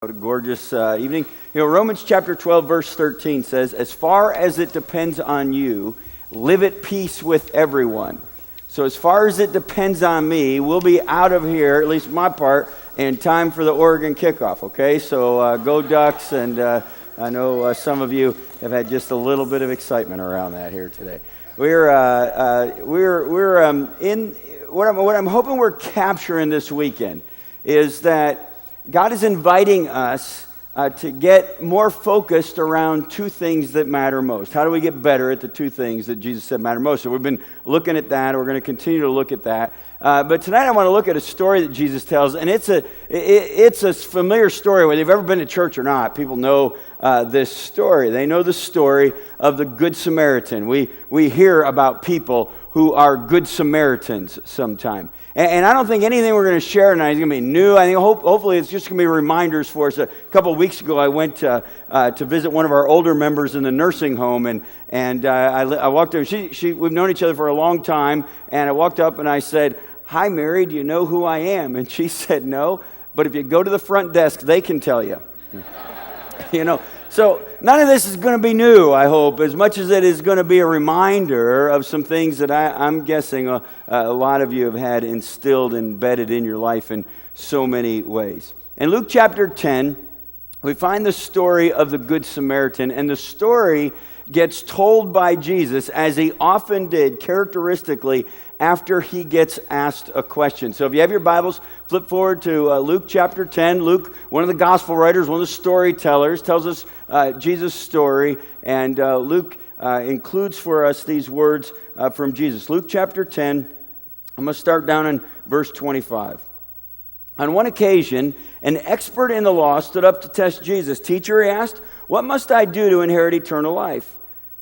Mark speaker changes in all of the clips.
Speaker 1: What a gorgeous evening. Romans chapter 12, verse 13 says, as far as it depends on you, live at peace with everyone. So as far as it depends on me, we'll be out of here, at least my part, in time for the Oregon kickoff, okay? So go Ducks, and I know some of you have had just a little bit of excitement around that here today. What I'm hoping we're capturing this weekend is that God is inviting us to get more focused around two things that matter most. How do we get better at the two things that Jesus said matter most? So we've been looking at that. We're going to continue to look at that. But tonight I want to look at a story that Jesus tells, and it's a familiar story. Whether you've ever been to church or not, people know this story. They know the story of the Good Samaritan. We hear about people who are Good Samaritans sometime. And I don't think anything we're going to share tonight is going to be new. I think hopefully it's just going to be reminders for us. A couple of weeks ago, I went to visit one of our older members in the nursing home, and I walked up. We've known each other for a long time, and I walked up and I said, "Hi, Mary, do you know who I am?" And she said, "No, but if you go to the front desk, they can tell you." So none of this is going to be new, I hope, as much as it is going to be a reminder of some things that I'm guessing a lot of you have had instilled, embedded in your life in so many ways. In Luke chapter 10, we find the story of the Good Samaritan, and the story gets told by Jesus, as he often did, characteristically, after he gets asked a question. So if you have your Bibles, flip forward to Luke chapter 10. Luke, one of the gospel writers, one of the storytellers, tells us Jesus' story, and Luke includes for us these words from Jesus. Luke chapter 10, I'm going to start down in verse 25. On one occasion, an expert in the law stood up to test Jesus. "Teacher," he asked, "what must I do to inherit eternal life?"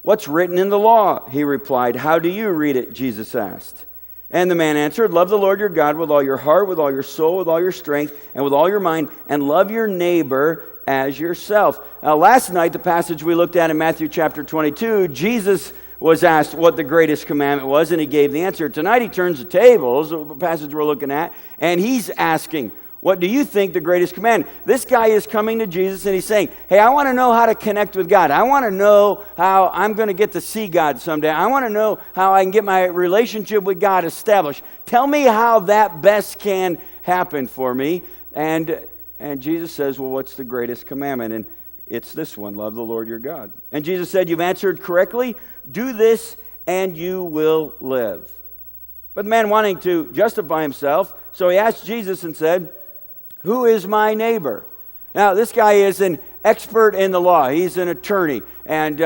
Speaker 1: "What's written in the law?" he replied. "How do you read it?" Jesus asked. And the man answered, "Love the Lord your God with all your heart, with all your soul, with all your strength, and with all your mind, and love your neighbor as yourself." Now, last night, the passage we looked at in Matthew chapter 22, Jesus was asked what the greatest commandment was, and he gave the answer. Tonight, he turns the tables, the passage we're looking at, and he's asking, what do you think the greatest commandment? This guy is coming to Jesus, and he's saying, hey, I want to know how to connect with God. I want to know how I'm going to get to see God someday. I want to know how I can get my relationship with God established. Tell me how that best can happen for me. And Jesus says, well, what's the greatest commandment? And it's this one, love the Lord your God. And Jesus said, you've answered correctly. Do this and you will live. But the man wanting to justify himself, so he asked Jesus and said, who is my neighbor? Now, this guy is an expert in the law. He's an attorney, and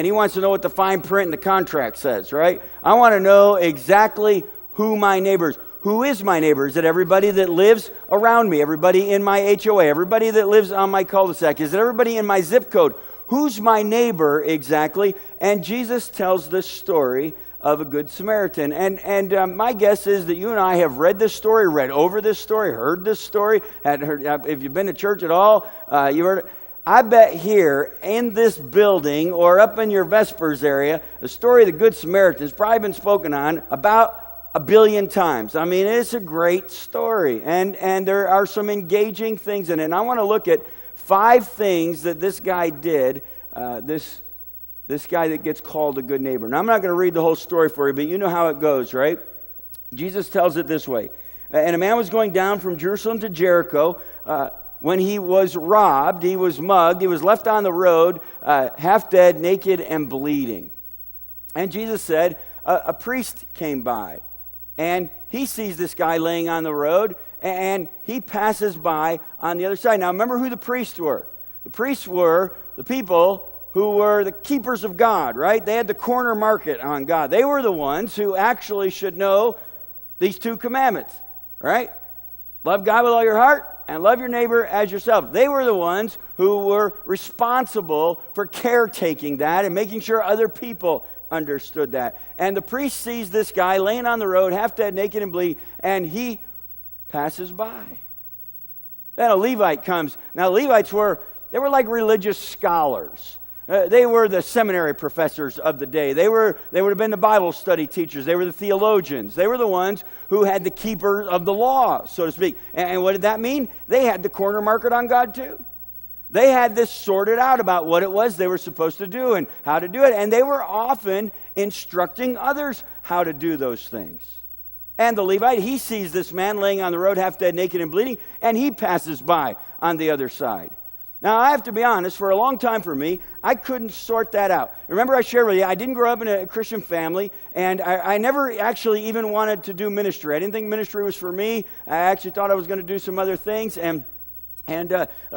Speaker 1: he wants to know what the fine print in the contract says, right? I want to know exactly who my neighbor is. Who is my neighbor? Is it everybody that lives around me? Everybody in my HOA? Everybody that lives on my cul-de-sac? Is it everybody in my zip code? Who's my neighbor exactly? And Jesus tells this story of a Good Samaritan. And my guess is that you and I have read this story, read over this story, heard this story. If you've been to church at all, you heard it. I bet here in this building or up in your Vespers area, the story of the Good Samaritan has probably been spoken on about 1 billion times. I mean, it's a great story. And there are some engaging things in it. And I want to look at 5 things that this guy did, this guy that gets called a good neighbor. Now, I'm not going to read the whole story for you, but you know how it goes, right? Jesus tells it this way. And a man was going down from Jerusalem to Jericho when he was robbed, he was mugged, he was left on the road, half dead, naked, and bleeding. And Jesus said, a priest came by, and he sees this guy laying on the road, and he passes by on the other side. Now, remember who the priests were. The priests were the people who were the keepers of God, right? They had the corner market on God. They were the ones who actually should know these 2 commandments, right? Love God with all your heart and love your neighbor as yourself. They were the ones who were responsible for caretaking that and making sure other people understood that. And the priest sees this guy laying on the road, half dead, naked, and bleeding, and he passes by. Then a Levite comes. Now, Levites were like religious scholars. They were the seminary professors of the day. They would have been the Bible study teachers. They were the theologians. They were the ones who had the keepers of the law, so to speak. And what did that mean? They had the corner market on God too. They had this sorted out about what it was they were supposed to do and how to do it. And they were often instructing others how to do those things. And the Levite, he sees this man laying on the road half dead, naked, and bleeding, and he passes by on the other side. Now, I have to be honest, for a long time for me, I couldn't sort that out. Remember I shared with you, I didn't grow up in a Christian family, and I never actually even wanted to do ministry. I didn't think ministry was for me. I actually thought I was going to do some other things, and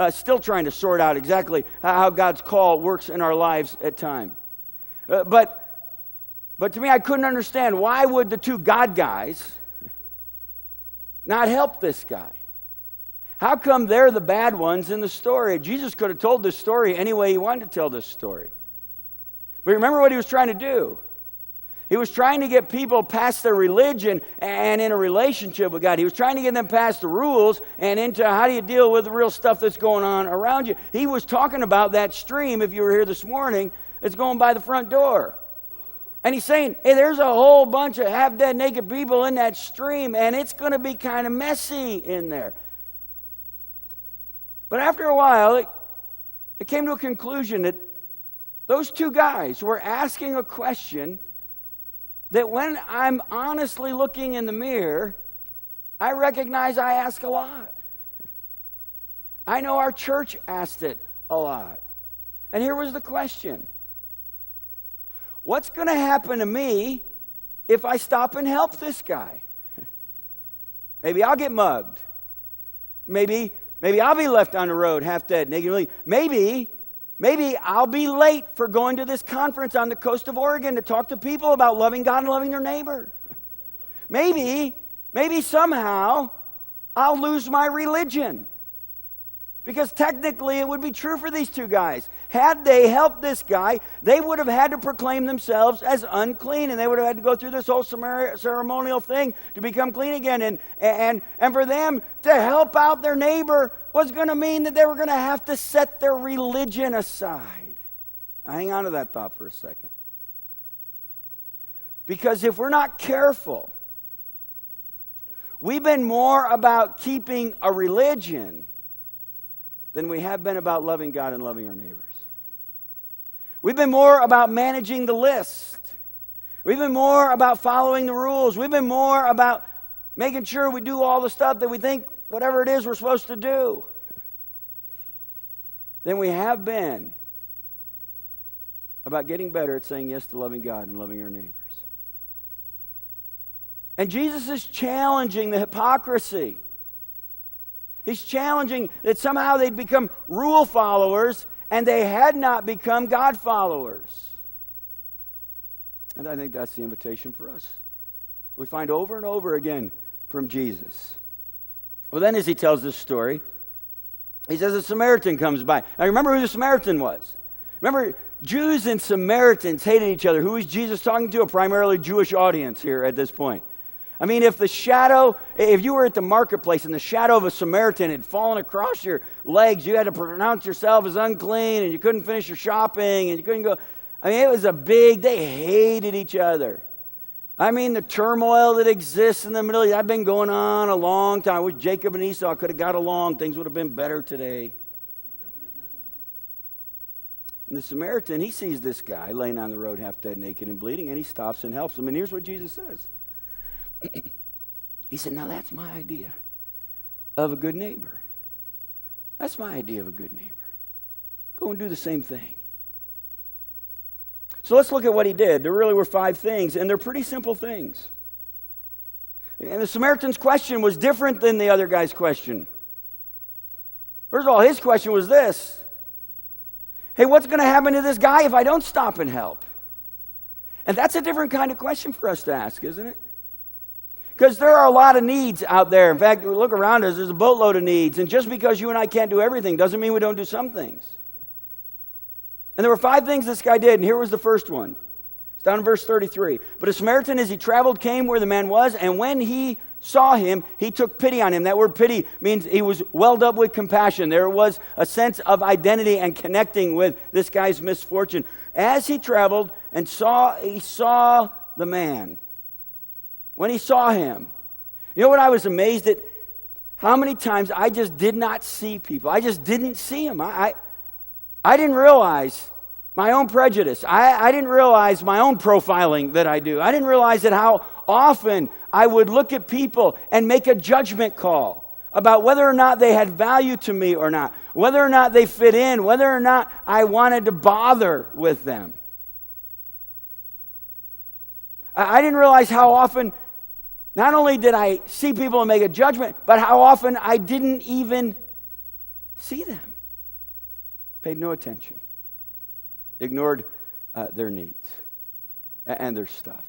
Speaker 1: still trying to sort out exactly how God's call works in our lives at times. But to me, I couldn't understand, why would the two God guys not help this guy? How come they're the bad ones in the story? Jesus could have told this story any way he wanted to tell this story. But remember what he was trying to do. He was trying to get people past their religion and in a relationship with God. He was trying to get them past the rules and into how do you deal with the real stuff that's going on around you. He was talking about that stream, if you were here this morning, that's going by the front door. And he's saying, hey, there's a whole bunch of half-dead, naked people in that stream, and it's going to be kind of messy in there. But after a while, it came to a conclusion that those two guys were asking a question that when I'm honestly looking in the mirror, I recognize I ask a lot. I know our church asked it a lot. And here was the question. What's going to happen to me if I stop and help this guy? Maybe I'll get mugged. Maybe I'll be left on the road half dead, naked. Maybe I'll be late for going to this conference on the coast of Oregon to talk to people about loving God and loving their neighbor. Maybe somehow I'll lose my religion. Because technically it would be true for these two guys. Had they helped this guy, they would have had to proclaim themselves as unclean, and they would have had to go through this whole ceremonial thing to become clean again. And for them to help out their neighbor was going to mean that they were going to have to set their religion aside. Now, hang on to that thought for a second. Because if we're not careful, we've been more about keeping a religion than we have been about loving God and loving our neighbors. We've been more about managing the list. We've been more about following the rules. We've been more about making sure we do all the stuff that we think, whatever it is we're supposed to do, than we have been about getting better at saying yes to loving God and loving our neighbors. And Jesus is challenging the hypocrisy. He's challenging that somehow they'd become rule followers and they had not become God followers. And I think that's the invitation for us. We find over and over again from Jesus. Well, then as he tells this story, he says a Samaritan comes by. Now remember who the Samaritan was. Remember, Jews and Samaritans hated each other. Who is Jesus talking to? A primarily Jewish audience here at this point. I mean, if you were at the marketplace and the shadow of a Samaritan had fallen across your legs, you had to pronounce yourself as unclean and you couldn't finish your shopping and you couldn't go. I mean, it was they hated each other. I mean, the turmoil that exists in the Middle East, I've been going on a long time. I wish Jacob and Esau could have got along. Things would have been better today. And the Samaritan, he sees this guy laying on the road half dead, naked, and bleeding, and he stops and helps him. And here's what Jesus says. He said, now that's my idea of a good neighbor. That's my idea of a good neighbor. Go and do the same thing. So let's look at what he did. There really were 5 things, and they're pretty simple things. And the Samaritan's question was different than the other guy's question. First of all, his question was this. Hey, what's going to happen to this guy if I don't stop and help? And that's a different kind of question for us to ask, isn't it? Because there are a lot of needs out there. In fact, we look around us, there's a boatload of needs. And just because you and I can't do everything doesn't mean we don't do some things. And there were 5 things this guy did, and here was the first one. It's down in verse 33. But a Samaritan, as he traveled, came where the man was, and when he saw him, he took pity on him. That word pity means he was welled up with compassion. There was a sense of identity and connecting with this guy's misfortune. As he traveled and he saw the man. When he saw him, you know what I was amazed at? How many times I just did not see people. I just didn't see them. I didn't realize my own prejudice. I didn't realize my own profiling that I do. I didn't realize that how often I would look at people and make a judgment call about whether or not they had value to me or not, whether or not they fit in, whether or not I wanted to bother with them. I didn't realize how often, not only did I see people and make a judgment, but how often I didn't even see them. Paid no attention. Ignored their needs and their stuff.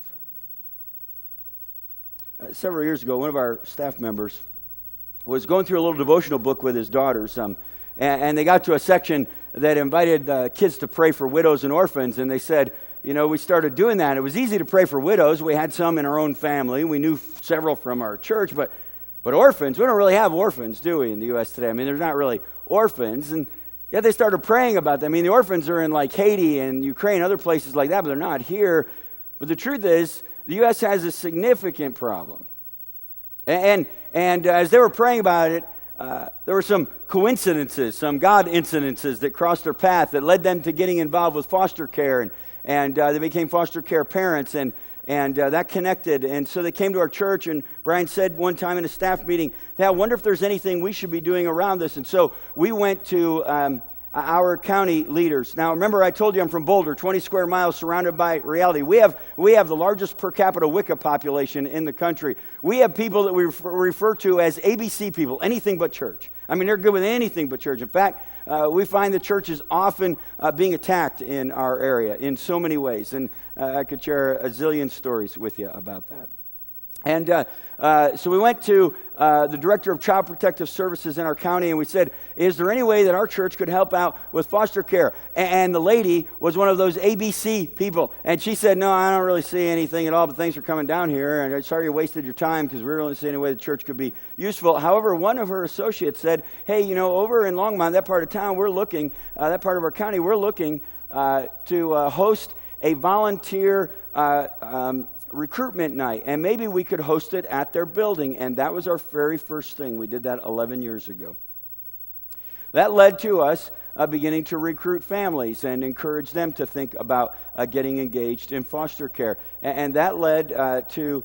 Speaker 1: Several years ago, one of our staff members was going through a little devotional book with his daughters, and they got to a section that invited kids to pray for widows and orphans, and they said, you know, we started doing that. It was easy to pray for widows. We had some in our own family. We knew several from our church, but orphans, we don't really have orphans, do we, in the U.S. today? I mean, there's not really orphans, and yet they started praying about them. I mean, the orphans are in like Haiti and Ukraine, other places like that, but they're not here. But the truth is, the U.S. has a significant problem. And as they were praying about it, there were some coincidences, some God incidences that crossed their path that led them to getting involved with foster care, and they became foster care parents, and that connected. And so they came to our church, and Brian said one time in a staff meeting, hey, I wonder if there's anything we should be doing around this. And so we went to our county leaders. Now, remember, I told you I'm from Boulder, 20 square miles surrounded by reality. We have the largest per capita Wicca population in the country. We have people that we refer to as ABC people, anything but church. I mean, they're good with anything but church. In fact, we find the church is often being attacked in our area in so many ways. And I could share a zillion stories with you about that. And so we went to the director of Child Protective Services in our county, and we said, is there any way that our church could help out with foster care? And the lady was one of those ABC people, and she said, no, I don't really see anything at all, but thanks for coming down here, and I'm sorry you wasted your time because we really don't see any way the church could be useful. However, one of her associates said, hey, you know, over in Longmont, that part of town, we're looking, that part of our county, we're looking to host a volunteer recruitment night, and maybe we could host it at their building. And that was our very first thing. We did that 11 years ago. That led to us beginning to recruit families and encourage them to think about getting engaged in foster care. And that led to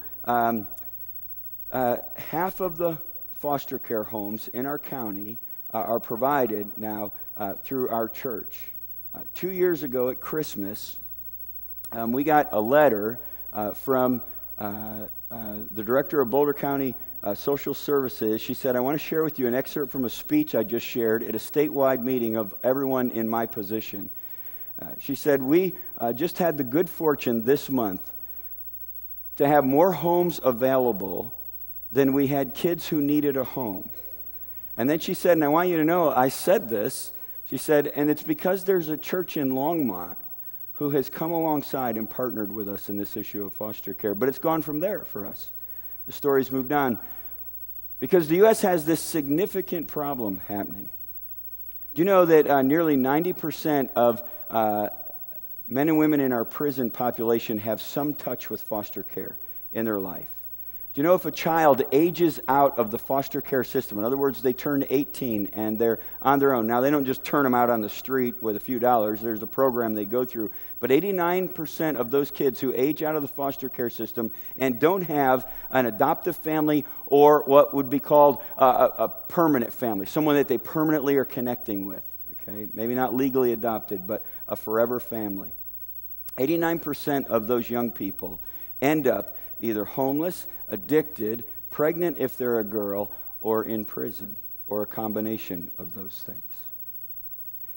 Speaker 1: half of the foster care homes in our county are provided now through our church. 2 years ago at Christmas, we got a letter from the director of Boulder County Social Services. She said, I want to share with you an excerpt from a speech I just shared at a statewide meeting of everyone in my position. She said, we just had the good fortune this month to have more homes available than we had kids who needed a home. And then she said, and I want you to know, I said this, she said, and it's because there's a church in Longmont who has come alongside and partnered with us in this issue of foster care. But it's gone from there for us. The story's moved on. Because the U.S. has this significant problem happening. Do you know that nearly 90% of men and women in our prison population have some touch with foster care in their life? Do you know if a child ages out of the foster care system, in other words, they turn 18 and they're on their own. Now, they don't just turn them out on the street with a few dollars. There's a program they go through. But 89% of those kids who age out of the foster care system and don't have an adoptive family or what would be called a permanent family, someone that they permanently are connecting with, okay? Maybe not legally adopted, but a forever family. 89% of those young people end up either homeless, addicted, pregnant if they're a girl, or in prison, or a combination of those things.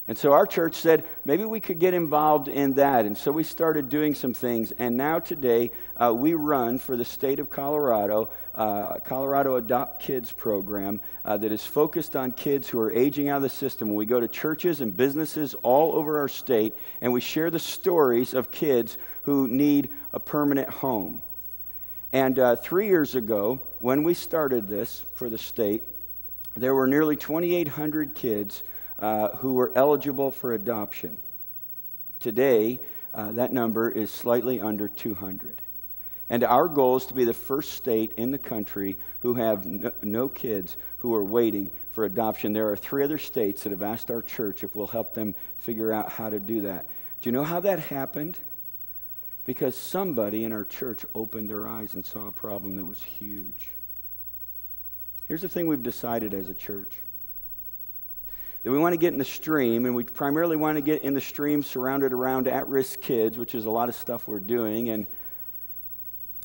Speaker 1: And so our church said, maybe we could get involved in that. And so we started doing some things. And now today, we run for the state of Colorado, Colorado Adopt Kids program that is focused on kids who are aging out of the system. We go to churches and businesses all over our state, and we share the stories of kids who need a permanent home. And 3 years ago, when we started this for the state, there were nearly 2,800 kids who were eligible for adoption. Today, that number is slightly under 200. And our goal is to be the first state in the country who have no kids who are waiting for adoption. There are 3 other states that have asked our church if we'll help them figure out how to do that. Do you know how that happened? Because somebody in our church opened their eyes and saw a problem that was huge. Here's the thing we've decided as a church. That we want to get in the stream, and we primarily want to get in the stream surrounded around at-risk kids, which is a lot of stuff we're doing.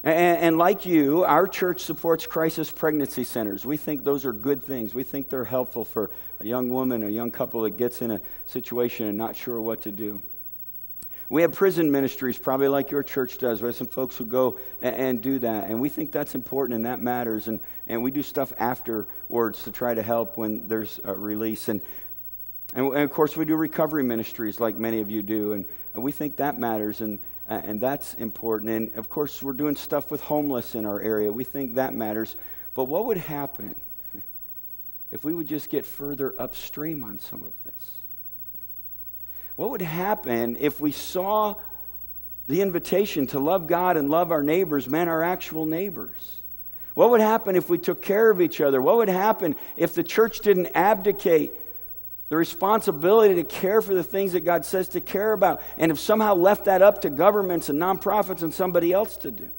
Speaker 1: And like you, our church supports crisis pregnancy centers. We think those are good things. We think they're helpful for a young woman, a young couple that gets in a situation and not sure what to do. We have prison ministries, probably like your church does. We have some folks who go and do that. And we think that's important and that matters. And we do stuff afterwards to try to help when there's a release. And of course, we do recovery ministries like many of you do. And we think that matters. And that's important. And of course, we're doing stuff with homeless in our area. We think that matters. But what would happen if we would just get further upstream on some of this? What would happen if we saw the invitation to love God and love our neighbors meant our actual neighbors? What would happen if we took care of each other? What would happen if the church didn't abdicate the responsibility to care for the things that God says to care about, and if somehow left that up to governments and nonprofits and somebody else to do?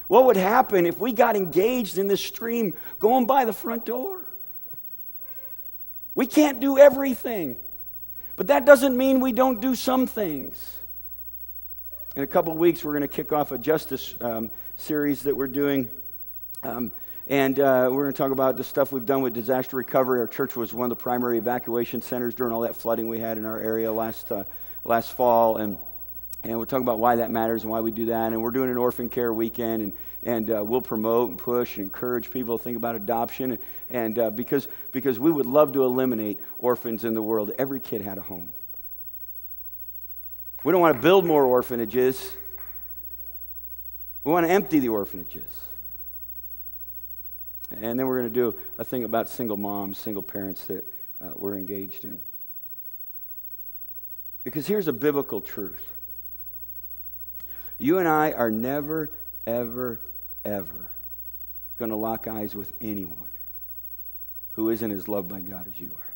Speaker 1: What would happen if we got engaged in this stream going by the front door? We can't do everything, but that doesn't mean we don't do some things. In a couple of weeks, we're going to kick off a justice series that we're doing. And we're going to talk about the stuff we've done with disaster recovery. Our church was one of the primary evacuation centers during all that flooding we had in our area last fall. And we'll talk about why that matters and why we do that. And we're doing an orphan care weekend. And we'll promote and push and encourage people to think about adoption. And because we would love to eliminate orphans in the world. Every kid had a home. We don't want to build more orphanages. We want to empty the orphanages. And then we're going to do a thing about single moms, single parents that we're engaged in. Because here's a biblical truth. You and I are never, ever, ever going to lock eyes with anyone who isn't as loved by God as you are.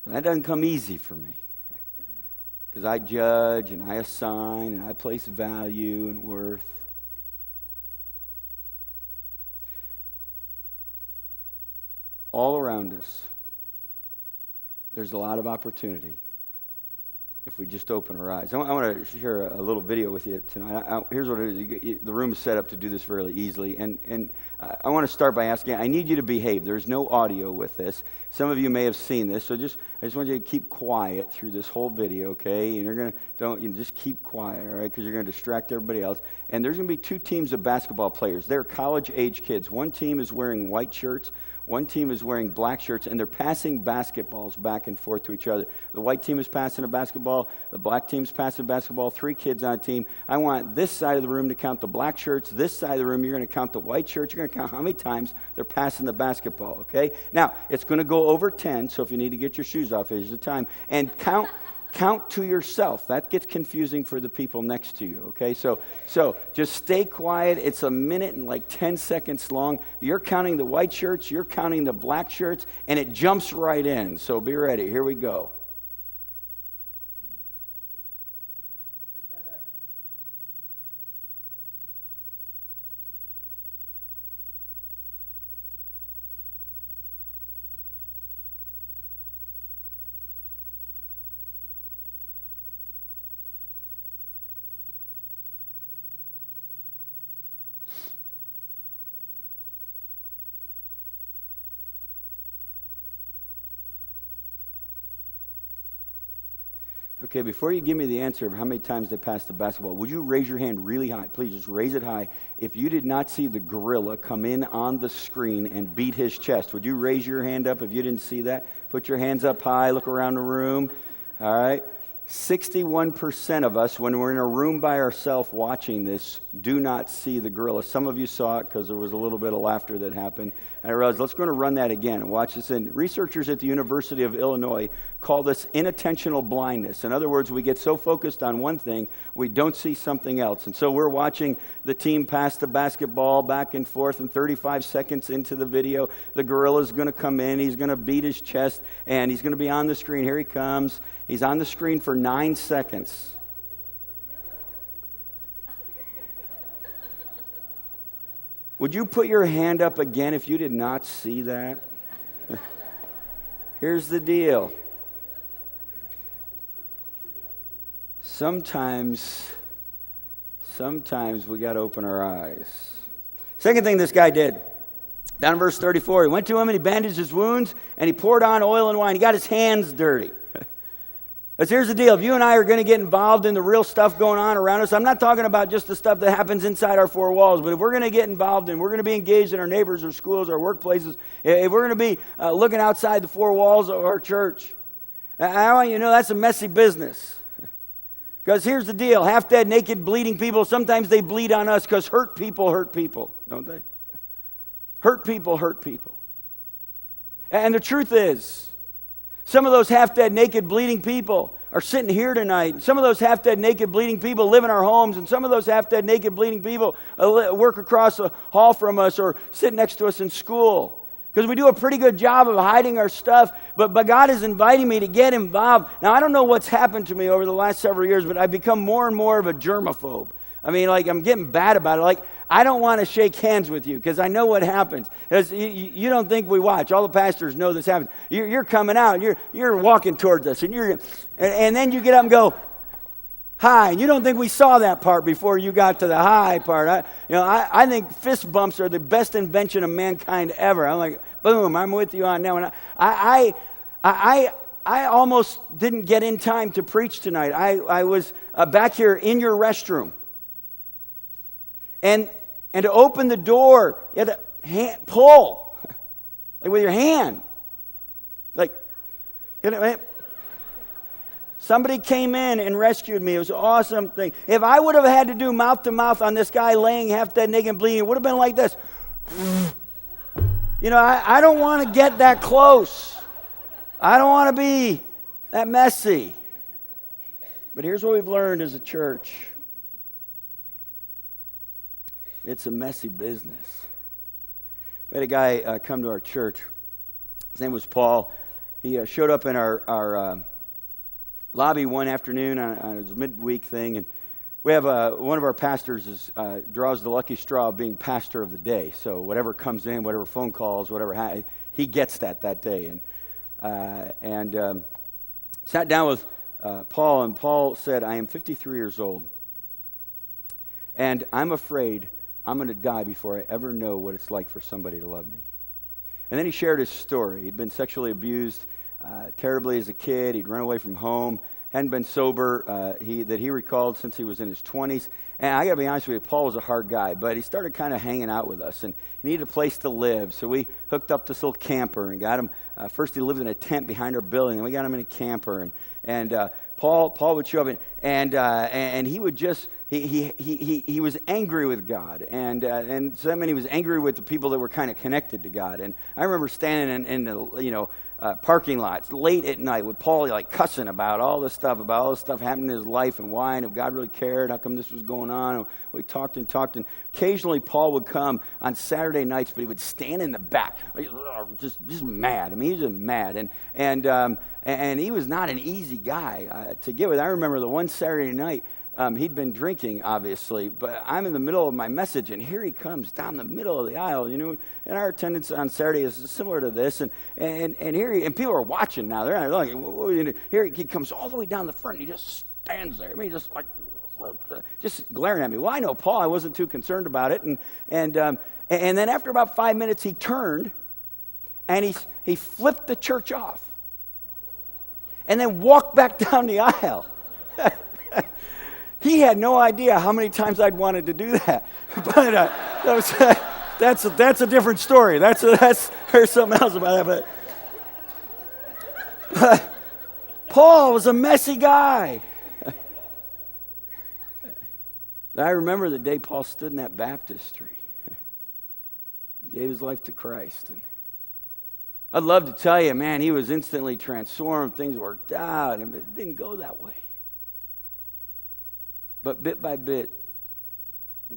Speaker 1: And that doesn't come easy for me. Because I judge and I assign and I place value and worth. All around us, there's a lot of opportunity if we just open our eyes. I want to share a little video with you tonight. Here's what it is. The room is set up to do this very easily. And I want to start by asking, I need you to behave. There's no audio with this. Some of you may have seen this, so I just want you to keep quiet through this whole video, okay? And just keep quiet, all right? Because you're going to distract everybody else. And there's going to be 2 teams of basketball players. They're college-age kids. One team is wearing white shirts. One team is wearing black shirts, and they're passing basketballs back and forth to each other. The white team is passing a basketball. The black team is passing a basketball. 3 kids on a team. I want this side of the room to count the black shirts. This side of the room, you're going to count the white shirts. You're going to count how many times they're passing the basketball, okay? Now, it's going to go over 10, so if you need to get your shoes off, here's the time. And count to yourself. That gets confusing for the people next to you, okay? So just stay quiet. It's a minute and like 10 seconds long. You're counting the white shirts, you're counting the black shirts, and it jumps right in. So be ready. Here we go. Okay, before you give me the answer of how many times they passed the basketball, would you raise your hand really high? Please, just raise it high. If you did not see the gorilla come in on the screen and beat his chest, would you raise your hand up if you didn't see that? Put your hands up high, look around the room. All right. 61% of us, when we're in a room by ourselves watching this, do not see the gorilla. Some of you saw it because there was a little bit of laughter that happened. And I realized, let's go and run that again and watch this. And researchers at the University of Illinois call this inattentional blindness. In other words, we get so focused on one thing, we don't see something else. And so we're watching the team pass the basketball back and forth, and 35 seconds into the video, the gorilla's going to come in, he's going to beat his chest, and he's going to be on the screen. Here he comes. He's on the screen for 9 seconds. Would you put your hand up again if you did not see that? Here's the deal. Sometimes we got to open our eyes. Second thing this guy did, down in verse 34, he went to him and he bandaged his wounds and he poured on oil and wine. He got his hands dirty. Because here's the deal. If you and I are going to get involved in the real stuff going on around us, I'm not talking about just the stuff that happens inside our four walls, but if we're going to get involved and we're going to be engaged in our neighbors or schools or workplaces, if we're going to be looking outside the four walls of our church, I want you to know that's a messy business. Because here's the deal. Half-dead, naked, bleeding people, sometimes they bleed on us because hurt people, don't they? Hurt people. And the truth is, some of those half-dead, naked, bleeding people are sitting here tonight. Some of those half-dead, naked, bleeding people live in our homes. And some of those half-dead, naked, bleeding people work across the hall from us or sit next to us in school. Because we do a pretty good job of hiding our stuff. But God is inviting me to get involved. Now, I don't know what's happened to me over the last several years, but I've become more and more of a germaphobe. I mean, I'm getting bad about it. I don't want to shake hands with you because I know what happens. You don't think we watch. All the pastors know this happens. You're coming out. You're walking towards us. And then you get up and go, hi. And you don't think we saw that part before you got to the hi part. I think fist bumps are the best invention of mankind ever. I'm like, boom, I'm with you on now. And I almost didn't get in time to preach tonight. I was back here in your restroom. And to open the door, you had to pull, like with your hand. Somebody came in and rescued me. It was an awesome thing. If I would have had to do mouth-to-mouth on this guy laying half dead, naked, and bleeding, it would have been like this. I don't want to get that close. I don't want to be that messy. But here's what we've learned as a church. It's a messy business. We had a guy come to our church. His name was Paul. He showed up in our lobby one afternoon on his midweek thing, and we have one of our pastors draws the lucky straw of being pastor of the day. So whatever comes in, whatever phone calls, whatever he gets that day. And sat down with Paul, and Paul said, "I am 53 years old, and I'm afraid I'm going to die before I ever know what it's like for somebody to love me." And then he shared his story. He'd been sexually abused terribly as a kid. He'd run away from home, hadn't been sober that he recalled since he was in his 20s. And I got to be honest with you, Paul was a hard guy, but he started kind of hanging out with us, and he needed a place to live. So we hooked up this little camper and got him. First he lived in a tent behind our building, and we got him in a camper. And Paul would show up, and he would just he was angry with God, and so that meant he was angry with the people that were kind of connected to God. And I remember standing in the parking lots late at night with Paul cussing about all this stuff happening in his life and why, and if God really cared, how come this was going on. And we talked, and occasionally Paul would come on Saturday nights, but he would stand in the back, just mad. I mean, he was just mad, and he was not an easy guy to get with. I remember the one Saturday night, he'd been drinking, obviously, but I'm in the middle of my message, and here he comes down the middle of the aisle, and our attendance on Saturday is similar to this, and here people are watching now. They're like, here he comes all the way down the front, and he just stands there. I mean, just glaring at me. Well, I know Paul. I wasn't too concerned about it, and then after about 5 minutes, he turned, and he flipped the church off, and then walked back down the aisle. He had no idea how many times I'd wanted to do that, but that's a different story. There's something else about that. But Paul was a messy guy. I remember the day Paul stood in that baptistry, gave his life to Christ. And I'd love to tell you, man, he was instantly transformed. Things worked out, and it didn't go that way. But bit by bit,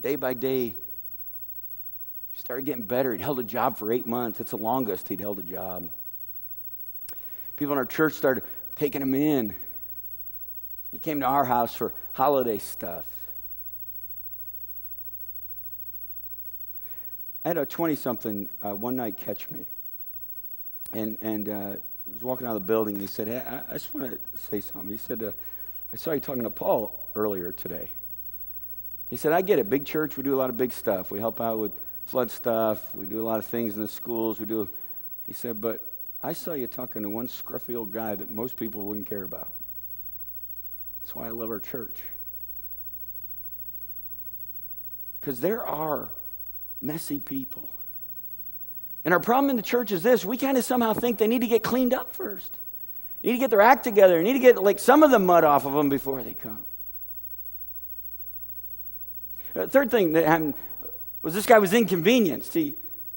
Speaker 1: day by day, he started getting better. He'd held a job for 8 months. That's the longest he'd held a job. People in our church started taking him in. He came to our house for holiday stuff. I had a 20-something one night catch me. And I was walking out of the building, and he said, hey, I just want to say something. He said, I saw you talking to Paul earlier today. He said, I get it. Big church, we do a lot of big stuff. We help out with flood stuff. We do a lot of things in the schools. He said, but I saw you talking to one scruffy old guy that most people wouldn't care about. That's why I love our church. Because there are messy people. And our problem in the church is this: we kind of somehow think they need to get cleaned up first. They need to get their act together. They need to get like some of the mud off of them before they come. The third thing that happened was this guy was inconvenienced.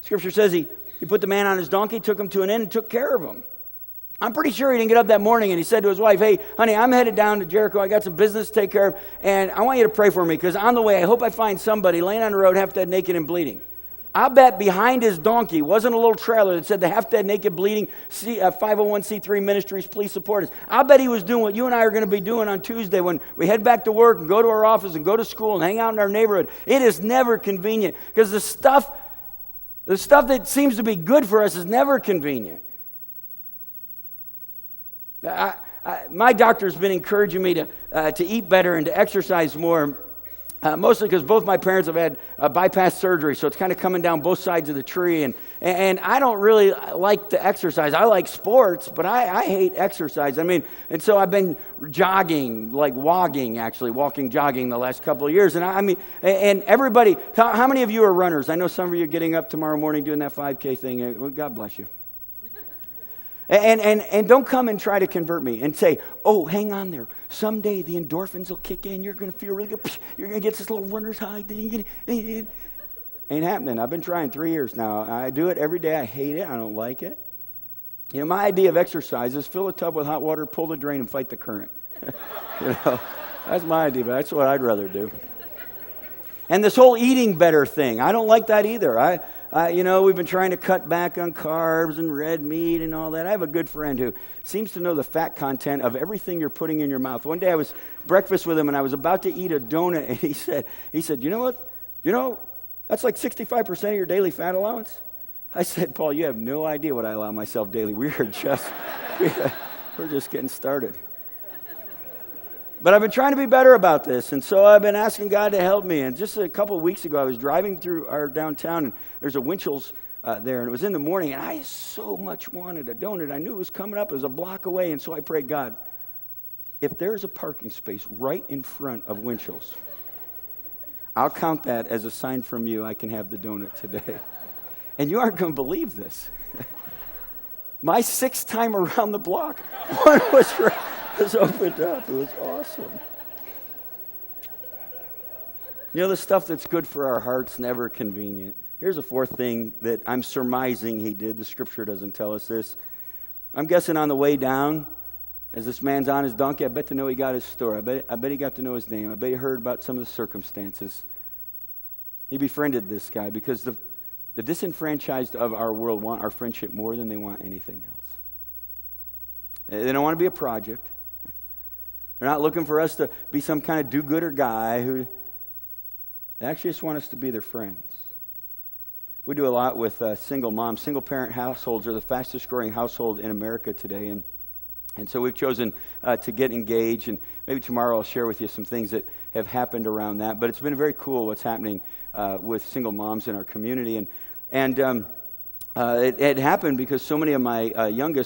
Speaker 1: Scripture says he put the man on his donkey, took him to an inn, and took care of him. I'm pretty sure he didn't get up that morning and he said to his wife, hey, honey, I'm headed down to Jericho. I got some business to take care of, and I want you to pray for me because on the way, I hope I find somebody laying on the road half dead, naked, and bleeding. I bet behind his donkey wasn't a little trailer that said the half dead, naked, bleeding 501c3 ministries, please support us. I bet he was doing what you and I are going to be doing on Tuesday when we head back to work and go to our office and go to school and hang out in our neighborhood. It is never convenient because the stuff that seems to be good for us is never convenient. My doctor's been encouraging me to eat better and to exercise more, mostly because both my parents have had bypass surgery, so it's kind of coming down both sides of the tree. And I don't really like to exercise. I like sports, but I hate exercise. And so I've been jogging, like walking, jogging the last couple of years. And and everybody, how many of you are runners? I know some of you are getting up tomorrow morning doing that 5K thing. Well, God bless you. And don't come and try to convert me and say, oh, hang on there. Someday the endorphins will kick in. You're going to feel really good. You're going to get this little runner's high thing. Ain't happening. I've been trying 3 years now. I do it every day. I hate it. I don't like it. You know, my idea of exercise is fill a tub with hot water, pull the drain, and fight the current. That's my idea, but that's what I'd rather do. And this whole eating better thing, I don't like that either. We've been trying to cut back on carbs and red meat and all that. I have a good friend who seems to know the fat content of everything you're putting in your mouth. One day I was breakfast with him and I was about to eat a donut, and he said, you know what? That's like 65% of your daily fat allowance. I said, Paul, you have no idea what I allow myself daily. We're just getting started. But I've been trying to be better about this, and so I've been asking God to help me. And just a couple of weeks ago, I was driving through our downtown, and there's a Winchell's there, and it was in the morning, and I so much wanted a donut. I knew it was coming up. It was a block away, and so I prayed, God, if there's a parking space right in front of Winchell's, I'll count that as a sign from you I can have the donut today. And you aren't going to believe this. My sixth time around the block, one was opened up. It was awesome. You know, the stuff that's good for our heart's never convenient. Here's a fourth thing that I'm surmising he did. The scripture doesn't tell us this. I'm guessing on the way down, as this man's on his donkey, I bet to know he got his story. I bet he got to know his name. I bet he heard about some of the circumstances. He befriended this guy because the disenfranchised of our world want our friendship more than they want anything else. They don't want to be a project. They're not looking for us to be some kind of do-gooder guy who they actually just want us to be their friends. We do a lot with single moms. Single-parent households are the fastest-growing household in America today, and so we've chosen to get engaged, and maybe tomorrow I'll share with you some things that have happened around that. But it's been very cool what's happening with single moms in our community, and it happened because so many of my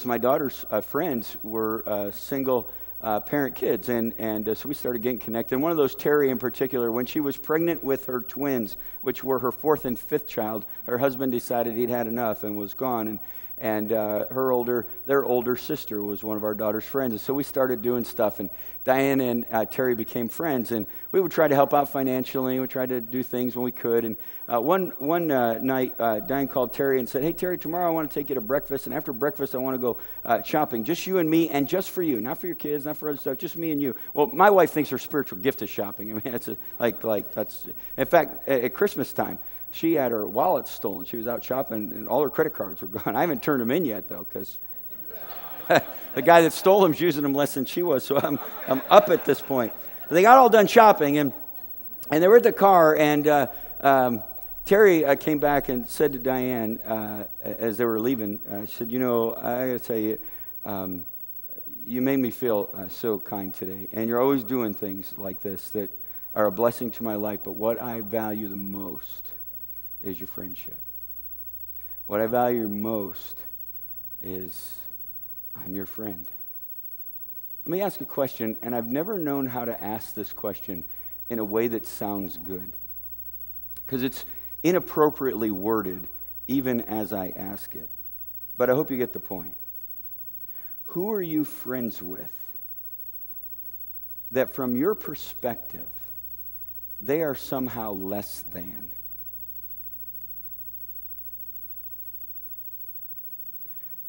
Speaker 1: my daughter's friends were single parent kids, and so we started getting connected. And one of those, Terry in particular, when she was pregnant with her twins, which were her fourth and fifth child, her husband decided he'd had enough and was gone. and their older sister was one of our daughter's friends. And so we started doing stuff, and Diane and Terry became friends, and we would try to help out financially. We tried to do things when we could. And one night, Diane called Terry and said, "Hey, Terry, tomorrow I want to take you to breakfast, and after breakfast I want to go shopping, just you and me, and just for you, not for your kids, not for other stuff, just me and you." Well, my wife thinks her spiritual gift is shopping. I mean, it's that's. In fact, at Christmas time, she had her wallet stolen. She was out shopping, and all her credit cards were gone. I haven't turned them in yet, though, because the guy that stole them's using them less than she was, so I'm up at this point. But they got all done shopping, and they were at the car, and Terry came back and said to Diane as they were leaving, she said, "You know, I got to tell you, you made me feel so kind today, and you're always doing things like this that are a blessing to my life, but what I value the most is your friendship. What I value most is I'm your friend." Let me ask a question, and I've never known how to ask this question in a way that sounds good, because it's inappropriately worded even as I ask it. But I hope you get the point. Who are you friends with that from your perspective, they are somehow less than?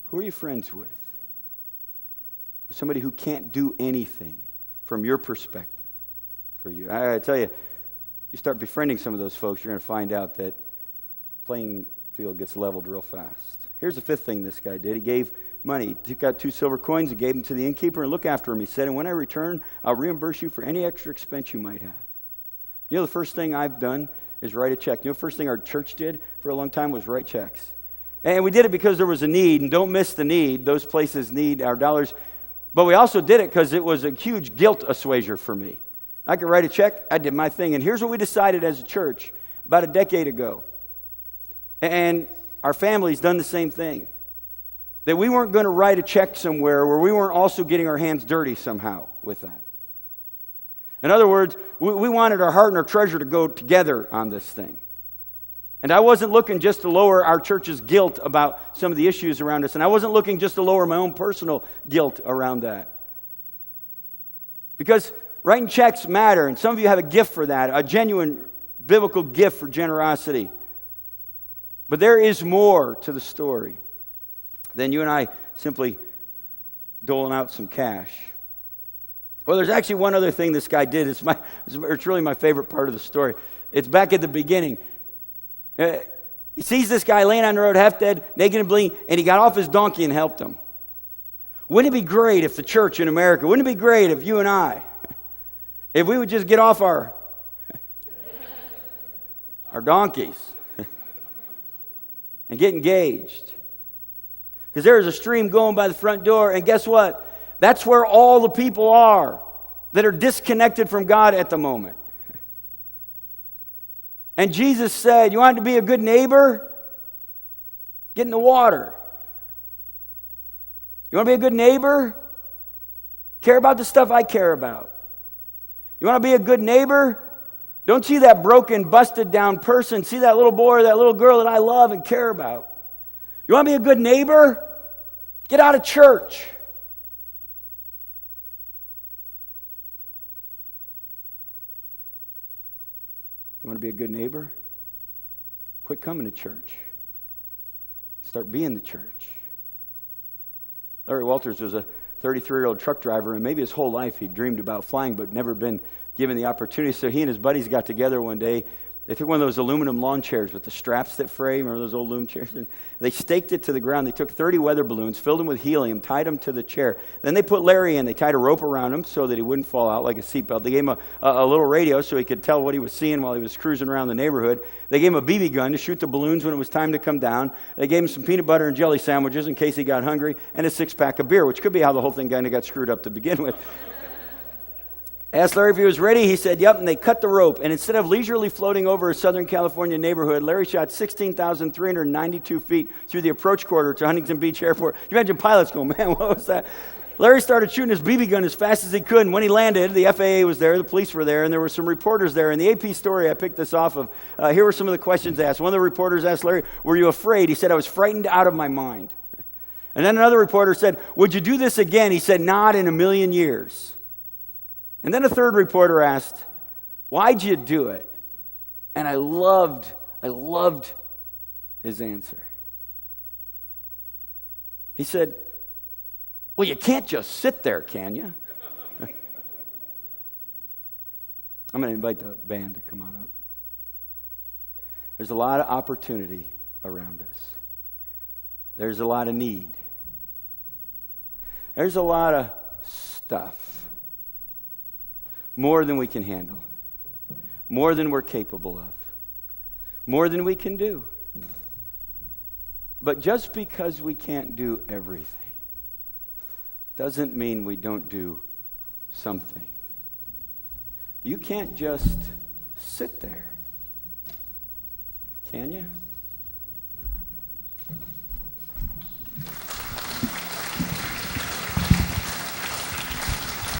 Speaker 1: Who are you friends with? Somebody who can't do anything from your perspective for you. I tell you, you start befriending some of those folks, you're going to find out that playing field gets leveled real fast. Here's the fifth thing this guy did. He gave money. He took out 2 silver coins and gave them to the innkeeper, and look after him. He said, "And when I return, I'll reimburse you for any extra expense you might have." You know, the first thing I've done is write a check. You know, the first thing our church did for a long time was write checks. And we did it because there was a need, and don't miss the need. Those places need our dollars. But we also did it because it was a huge guilt assuager for me. I could write a check, I did my thing. And here's what we decided as a church about a decade ago. And our family's done the same thing. That we weren't going to write a check somewhere where we weren't also getting our hands dirty somehow with that. In other words, we wanted our heart and our treasure to go together on this thing. And I wasn't looking just to lower our church's guilt about some of the issues around us. And I wasn't looking just to lower my own personal guilt around that. Because writing checks matter, and some of you have a gift for that, a genuine biblical gift for generosity. But there is more to the story than you and I simply doling out some cash. Well, there's actually one other thing this guy did. It's really my favorite part of the story. It's back at the beginning. He sees this guy laying on the road, half dead, naked and bleeding, and he got off his donkey and helped him. Wouldn't it be great if the church in America, wouldn't it be great if you and I, if we would just get off our donkeys and get engaged? Because there is a stream going by the front door, and guess what? That's where all the people are that are disconnected from God at the moment. And Jesus said, you want to be a good neighbor? Get in the water. You want to be a good neighbor? Care about the stuff I care about. You want to be a good neighbor? Don't see that broken, busted down person. See that little boy or that little girl that I love and care about. You want to be a good neighbor? Get out of church. You want to be a good neighbor? Quit coming to church. Start being the church. Larry Walters was a 33-year-old truck driver, and maybe his whole life he dreamed about flying but never been given the opportunity. So he and his buddies got together one day. They took one of those aluminum lawn chairs with the straps that fray. Remember those old loom chairs? And they staked it to the ground. They took 30 weather balloons, filled them with helium, tied them to the chair. Then they put Larry in. They tied a rope around him so that he wouldn't fall out like a seatbelt. They gave him a little radio so he could tell what he was seeing while he was cruising around the neighborhood. They gave him a BB gun to shoot the balloons when it was time to come down. They gave him some peanut butter and jelly sandwiches in case he got hungry, and a 6-pack of beer, which could be how the whole thing kind of got screwed up to begin with. Asked Larry if he was ready. He said, yep, and they cut the rope. And instead of leisurely floating over a Southern California neighborhood, Larry shot 16,392 feet through the approach corridor to Huntington Beach Airport. You imagine pilots going, man, what was that? Larry started shooting his BB gun as fast as he could, and when he landed, the FAA was there, the police were there, and there were some reporters there. In the AP story, I picked this off of, here were some of the questions asked. One of the reporters asked Larry, were you afraid? He said, I was frightened out of my mind. And then another reporter said, would you do this again? He said, not in a million years. And then a third reporter asked, why'd you do it? And I loved his answer. He said, well, you can't just sit there, can you? I'm going to invite the band to come on up. There's a lot of opportunity around us. There's a lot of need. There's a lot of stuff. More than we can handle. More than we're capable of. More than we can do. But just because we can't do everything doesn't mean we don't do something. You can't just sit there, can you?